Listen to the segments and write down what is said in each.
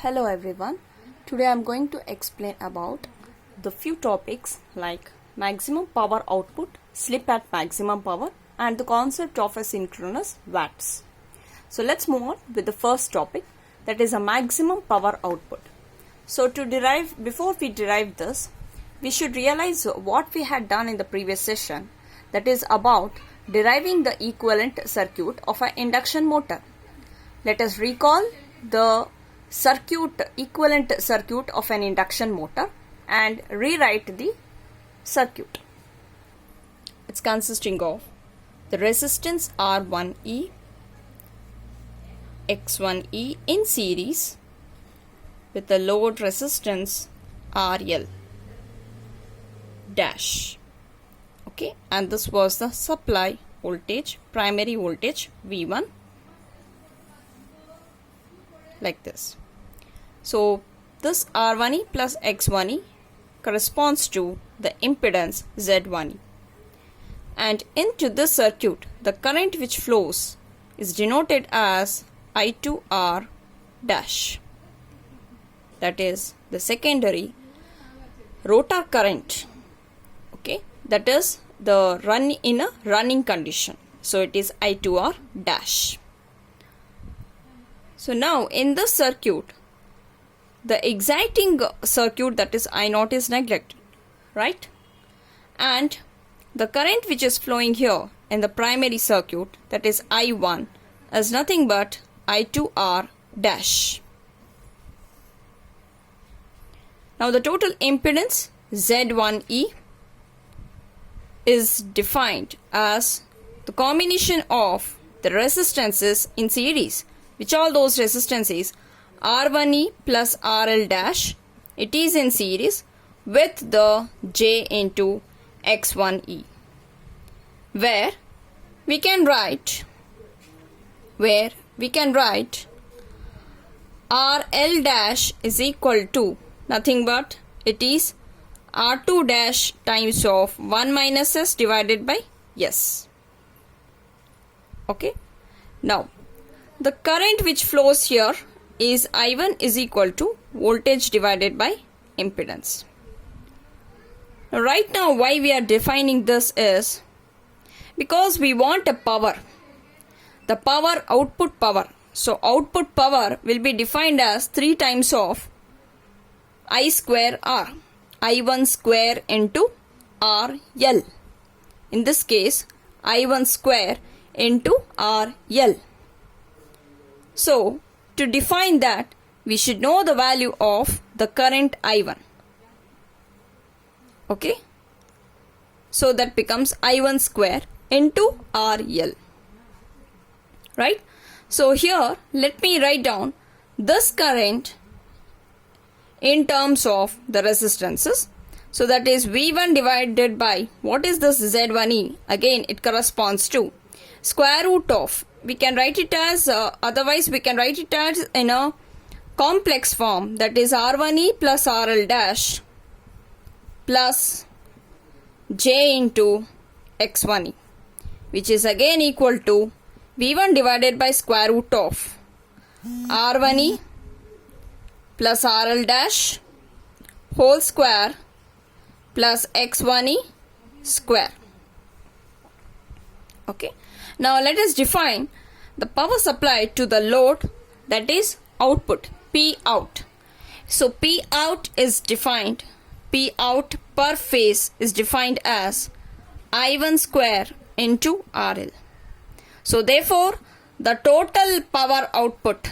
Hello everyone. Today I am going to explain about the few topics like maximum power output, slip at maximum power, and the concept of a synchronous watts. So let's move on with the first topic, that is a maximum power output. So before we derive this, we should realize what we had done in the previous session, that is about deriving the equivalent circuit of an induction motor. Let us recall the equivalent circuit of an induction motor and rewrite the circuit. It's consisting of the resistance R1E, X1E in series with the load resistance RL dash. Okay, and this was the supply voltage, primary voltage V1, like this. So this R1E plus X1E corresponds to the impedance Z1E, and into this circuit the current which flows is denoted as I2R dash, that is the secondary rotor current. Okay, that is the run in a running condition, so it is I2R dash. So now in this circuit, the exciting circuit, that is I0, is neglected, right? And the current which is flowing here in the primary circuit, that is I1, is nothing but I2R dash. Now the total impedance Z1E is defined as the combination of the resistances in series. Which all those resistances? R1E plus RL dash, it is in series with the J into X1E, where we can write RL dash is equal to nothing but it is R2 dash times of 1 minus S divided by S. Okay, now the current which flows here is I1 is equal to voltage divided by impedance. Now, right now why we are defining this is because we want a power, the power, output power. So output power will be defined as 3 times of I square R, I1 square into RL. In this case I1 square into RL. So to define that, we should know the value of the current I1. Okay, so that becomes I1 square into RL, right? So here let me write down this current in terms of the resistances. So that is V1 divided by, what is this Z1E? Again it corresponds to square root of, we can write it as otherwise we can write it as in a complex form, that is R1E plus RL dash plus J into X1E, which is again equal to V1 divided by square root of R1E plus RL dash whole square plus X1E square. Okay, now let us define the power supply to the load, that is output, P out. So P out is defined, P out per phase is defined as I1 square into RL. So therefore the total power output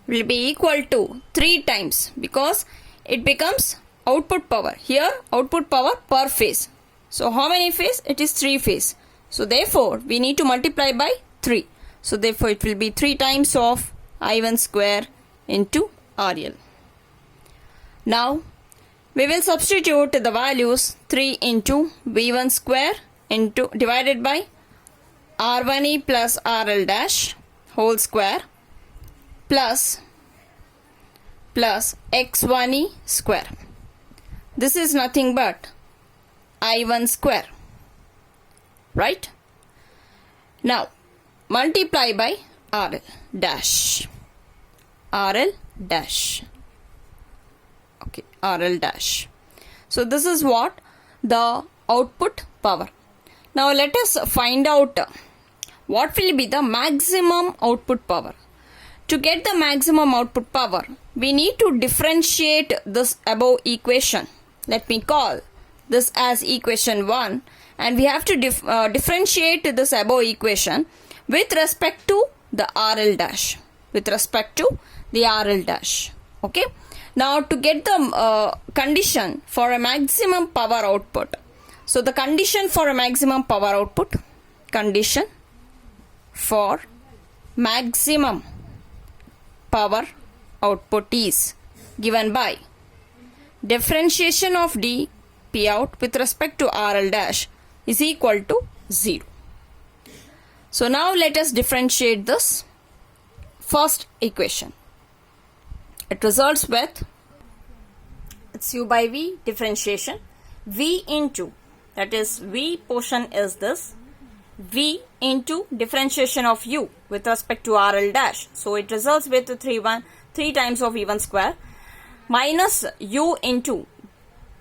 will be equal to 3 times, because it becomes output power. Here output power per phase. So how many phase? It is 3 phase. So therefore we need to multiply by 3. So therefore it will be 3 times of I1 square into RL. Now we will substitute the values 3 into V1 square into divided by R1E plus RL dash whole square plus X1E square. This is nothing but I1 square, right? Now multiply by RL dash. RL dash. Okay, RL dash. So this is what the output power. Now let us find out what will be the maximum output power. To get the maximum output power, we need to differentiate this above equation. Let me call this as equation 1, and we have to differentiate this above equation with respect to the RL dash. With respect to the RL dash. Okay. Now to get the condition for a maximum power output. So the condition for a maximum power output, condition for maximum power output is given by differentiation of d P out with respect to RL dash is equal to 0. So now let us differentiate this first equation. It results with, it's u by v differentiation, v into, that is v portion is this, v into differentiation of u with respect to RL dash. So it results with 3 times of v1 square minus u into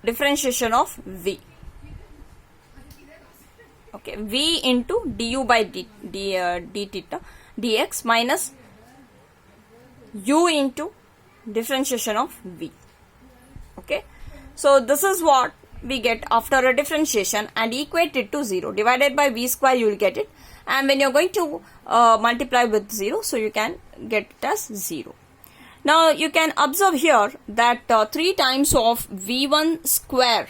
differentiation of v. Okay, v into du by d theta dx minus u into differentiation of v. Okay, so this is what we get after a differentiation and equate it to 0. Divided by v square you will get it, and when you are going to multiply with 0, so you can get it as 0. Now you can observe here that 3 times of v1 square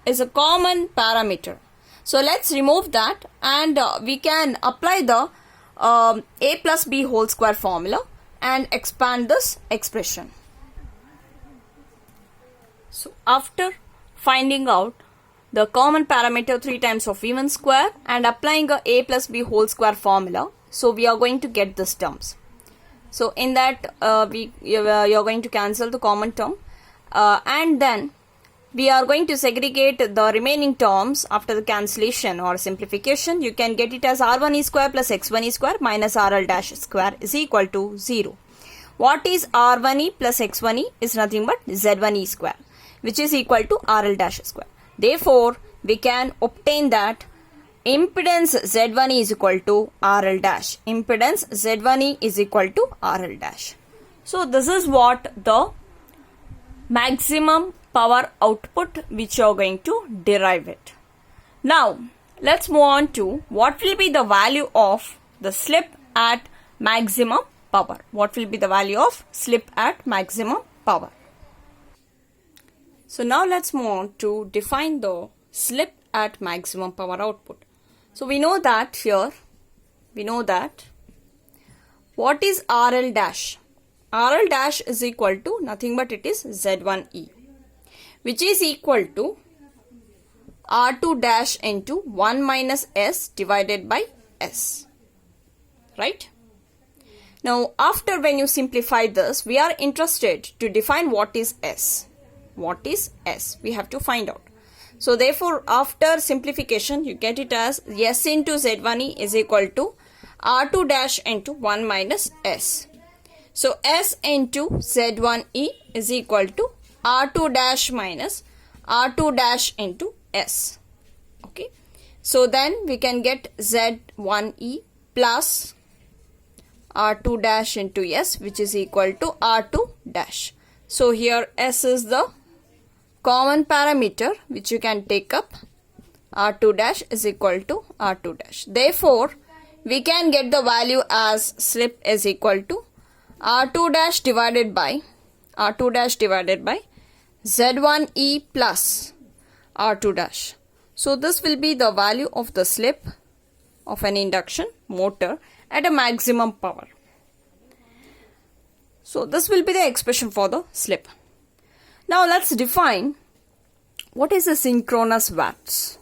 is a common parameter. So let's remove that, and we can apply the a plus b whole square formula and expand this expression. So after finding out the common parameter 3 times of v1 square and applying a plus b whole square formula, so we are going to get this terms. So in that you are going to cancel the common term, and then we are going to segregate the remaining terms after the cancellation or simplification. You can get it as r1e square plus x1e square minus rl dash square is equal to 0. What is r1e plus x1e is nothing but z1e square, which is equal to RL dash square. Therefore, we can obtain that impedance Z1E is equal to RL dash. Impedance Z1E is equal to RL dash. So, this is what the maximum power output which you are going to derive it. Now, let's move on to what will be the value of the slip at maximum power. What will be the value of slip at maximum power? So now let's move on to define the slip at maximum power output. So we know that here, what is RL dash? RL dash is equal to nothing but it is Z1E, which is equal to R2 dash into 1 minus S divided by S, right? Now after when you simplify this, we are interested to define what is S. What is S? We have to find out. So therefore, after simplification, you get it as S into Z1E is equal to R2 dash into 1 minus S. So S into Z1E is equal to R2 dash minus R2 dash into S. Okay. So then we can get Z1E plus R2 dash into S, which is equal to R2 dash. So here S is the common parameter which you can take up. R2 dash is equal to R2 dash. Therefore, we can get the value as slip is equal to R2 dash divided by Z1E plus R2 dash. So this will be the value of the slip of an induction motor at a maximum power. So this will be the expression for the slip. Now let's define what is a synchronous watts.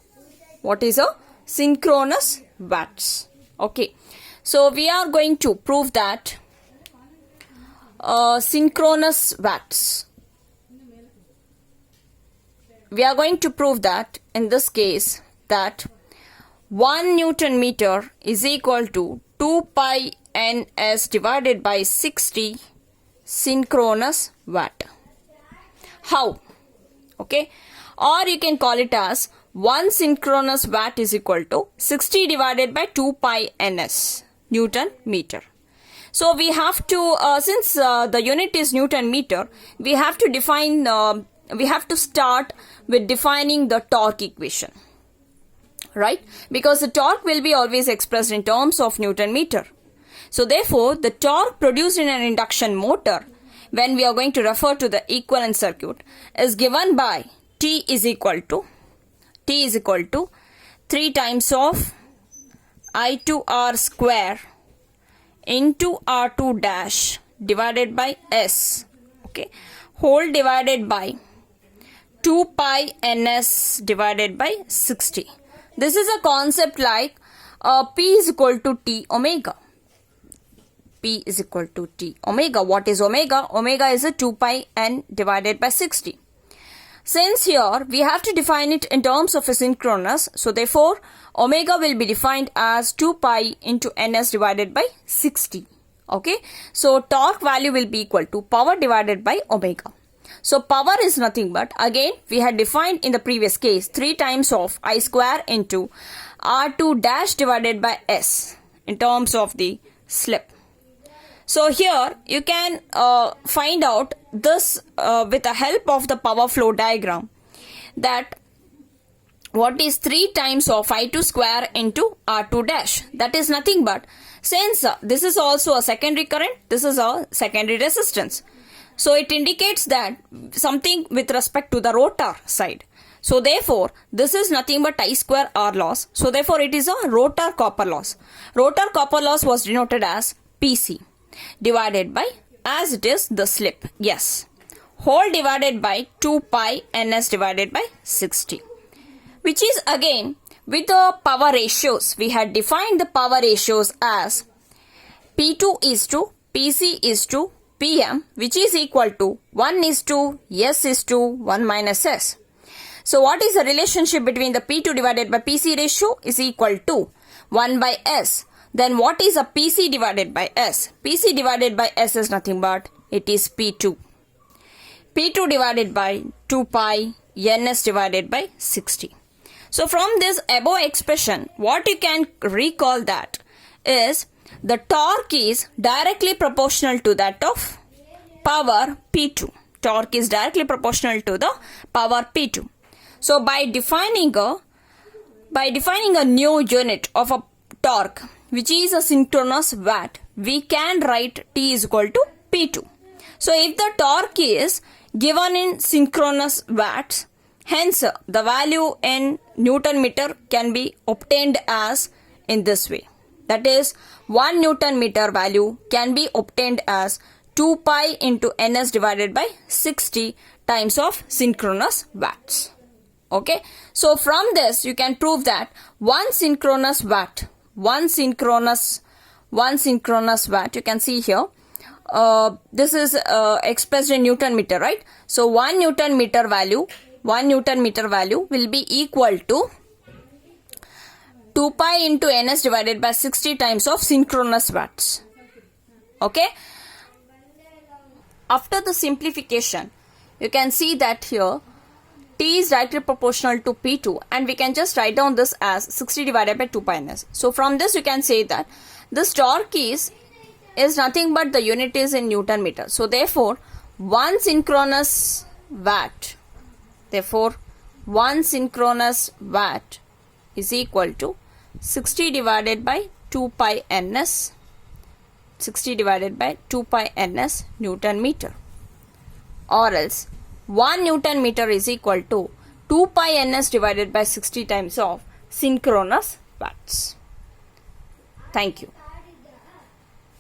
What is a synchronous watts? Okay, so we are going to prove that synchronous watts. We are going to prove that in this case that 1 Newton meter is equal to 2 pi ns divided by 60 synchronous watt. How? Okay, or you can call it as 1 synchronous watt is equal to 60 divided by 2 pi ns Newton meter. So we have to, since the unit is Newton meter, we have to define, we have to start with defining the torque equation, right? Because the torque will be always expressed in terms of Newton meter. So therefore, the torque produced in an induction motor, when we are going to refer to the equivalent circuit, is given by T is equal to 3 times of I2R square into R2 dash divided by S, okay, whole divided by 2 pi ns divided by 60. This is a concept like P is equal to T omega. P is equal to T omega. What is omega? Omega is a 2 pi n divided by 60. Since here we have to define it in terms of a synchronous, so therefore omega will be defined as 2 pi into ns divided by 60. Okay, so torque value will be equal to power divided by omega. So power is nothing but, again we had defined in the previous case, 3 times of I square into R2 dash divided by S in terms of the slip. So here you can find out this with the help of the power flow diagram, that what is 3 times of I2 square into R2 dash. That is nothing but, since this is also a secondary current, this is a secondary resistance. So it indicates that something with respect to the rotor side. So therefore, this is nothing but I square R loss. So therefore, it is a rotor copper loss. Rotor copper loss was denoted as PC divided by, as it is, the slip, yes, whole divided by 2 pi ns divided by 60, which is again with the power ratios. We had defined the power ratios as P2 is to PC is to PM, which is equal to 1 is to S is to 1 minus S. So what is the relationship between the P2 divided by PC ratio? Is equal to 1 by S. Then what is a PC divided by S? PC divided by S is nothing but, it is P2. P2 divided by 2 pi ns divided by 60. So from this above expression, what you can recall that is the torque is directly proportional to that of power P2. Torque is directly proportional to the power P2. So by defining a new unit of a torque, which is a synchronous watt, we can write T is equal to P2. So if the torque is given in synchronous watts, hence the value in Newton meter can be obtained as in this way. That is, 1 Newton meter value can be obtained as 2 pi into ns divided by 60 times of synchronous watts. Okay, so from this you can prove that 1 synchronous watt, you can see here, this is expressed in Newton meter, right? So 1 Newton meter value will be equal to 2 pi into ns divided by 60 times of synchronous watts. Okay, after the simplification, you can see that here T is directly proportional to P2, and we can just write down this as 60 divided by 2 pi ns. So from this you can say that this torque is nothing but the unit is in Newton meter. So therefore 1 synchronous watt is equal to 60 divided by 2 pi ns, 60 divided by 2 pi ns Newton meter, or else 1 Newton meter is equal to 2 pi ns divided by 60 times of synchronous watts. Thank you.